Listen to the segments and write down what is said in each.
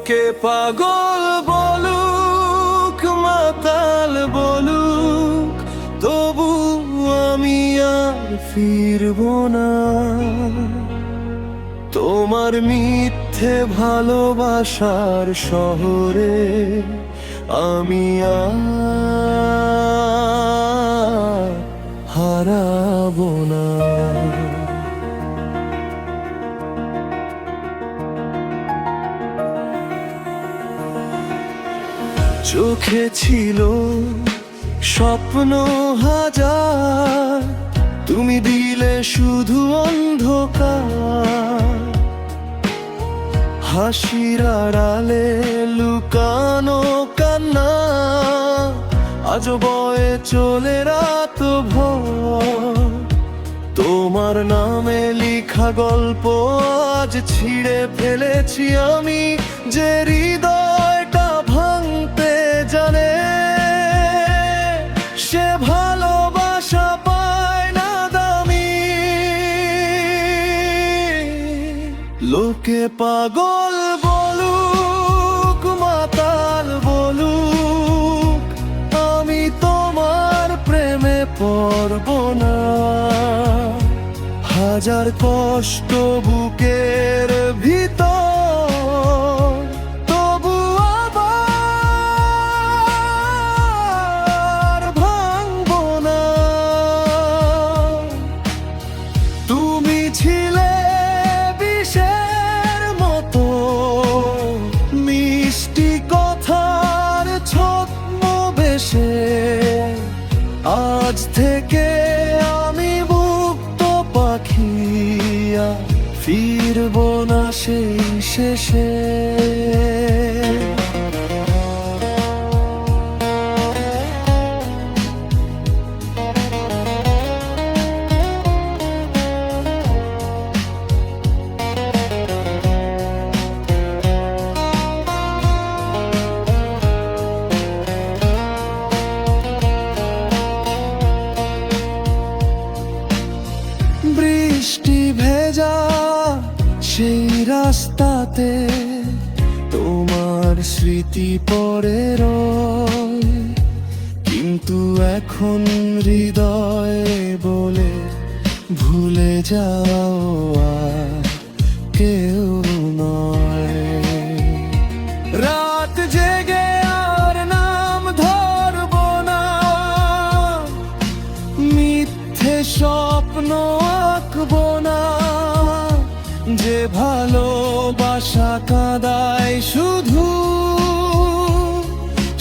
লোকে পাগল বলুক, মাতাল বলুক, তবু আমি আর ফিরব না তোমার মিথ্যে ভালোবাসার শহরে। আমি আর হারাবো না। চোখে ছিল স্বপ্ন হাজার, তুমি দিলে শুধু অন্ধকার। হাসির আড়ালে লুকানো কান্না, আজও বয়ে চলে রাত ভর। তোমার নামে লিখা গল্প আজ ছিঁড়ে ফেলেছি আমি, যে হৃদয়টা ভাঙতে জানে সে ভালোবাসা পায় না দামি। লোকে পাগল বলুক, মাতাল বলুক, আমি তোমার প্রেমে পড়ব না। হাজার কষ্ট বুকের ভিতর, তবু আবার ভাঙব না। তুমি ছিলে বিষের মতো, মিষ্টি কথার ছদ্মবেশে। আজ থেকে আমি মুক্ত পাখিয়া, ফিরব না সেই শেষে। বৃষ্টি ভেজা সেই রাস্তাতে তোমার স্মৃতি পড়ে রয়, কিন্তু এখন হৃদয় বলে ভুলে যাও আর কেউ নয়। রাত জেগে আর নাম ধরব না, মিথ্যে স্বপ্ন আঁকব না। যে ভালোবাসা কাঁদায় শুধু,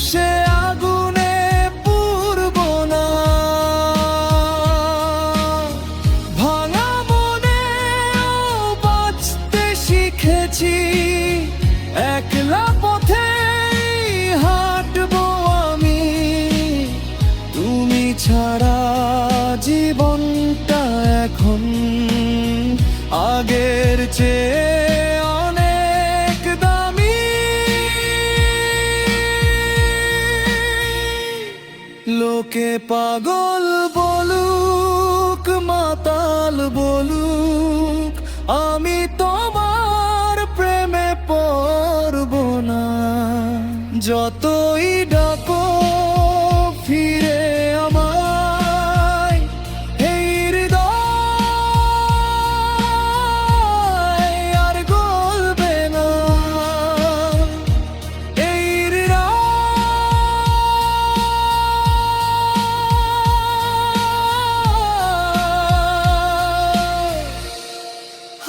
সে আগুনে পুড়ব না। ভাঙা মনেও বাঁচতে শিখেছি, একলা পথে হাঁটবো আমি। তুমি ছাড়া জীবনটা এখন আগের চেয়ে অনেক দামি। লোকে পাগল বলুক, মাতাল বলুক, আমি তোমার প্রেমে পড়ব না। যতই ডাকো ফিরে আমায়, এই হৃদয় আর গলবে না। এই হৃদয়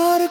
আর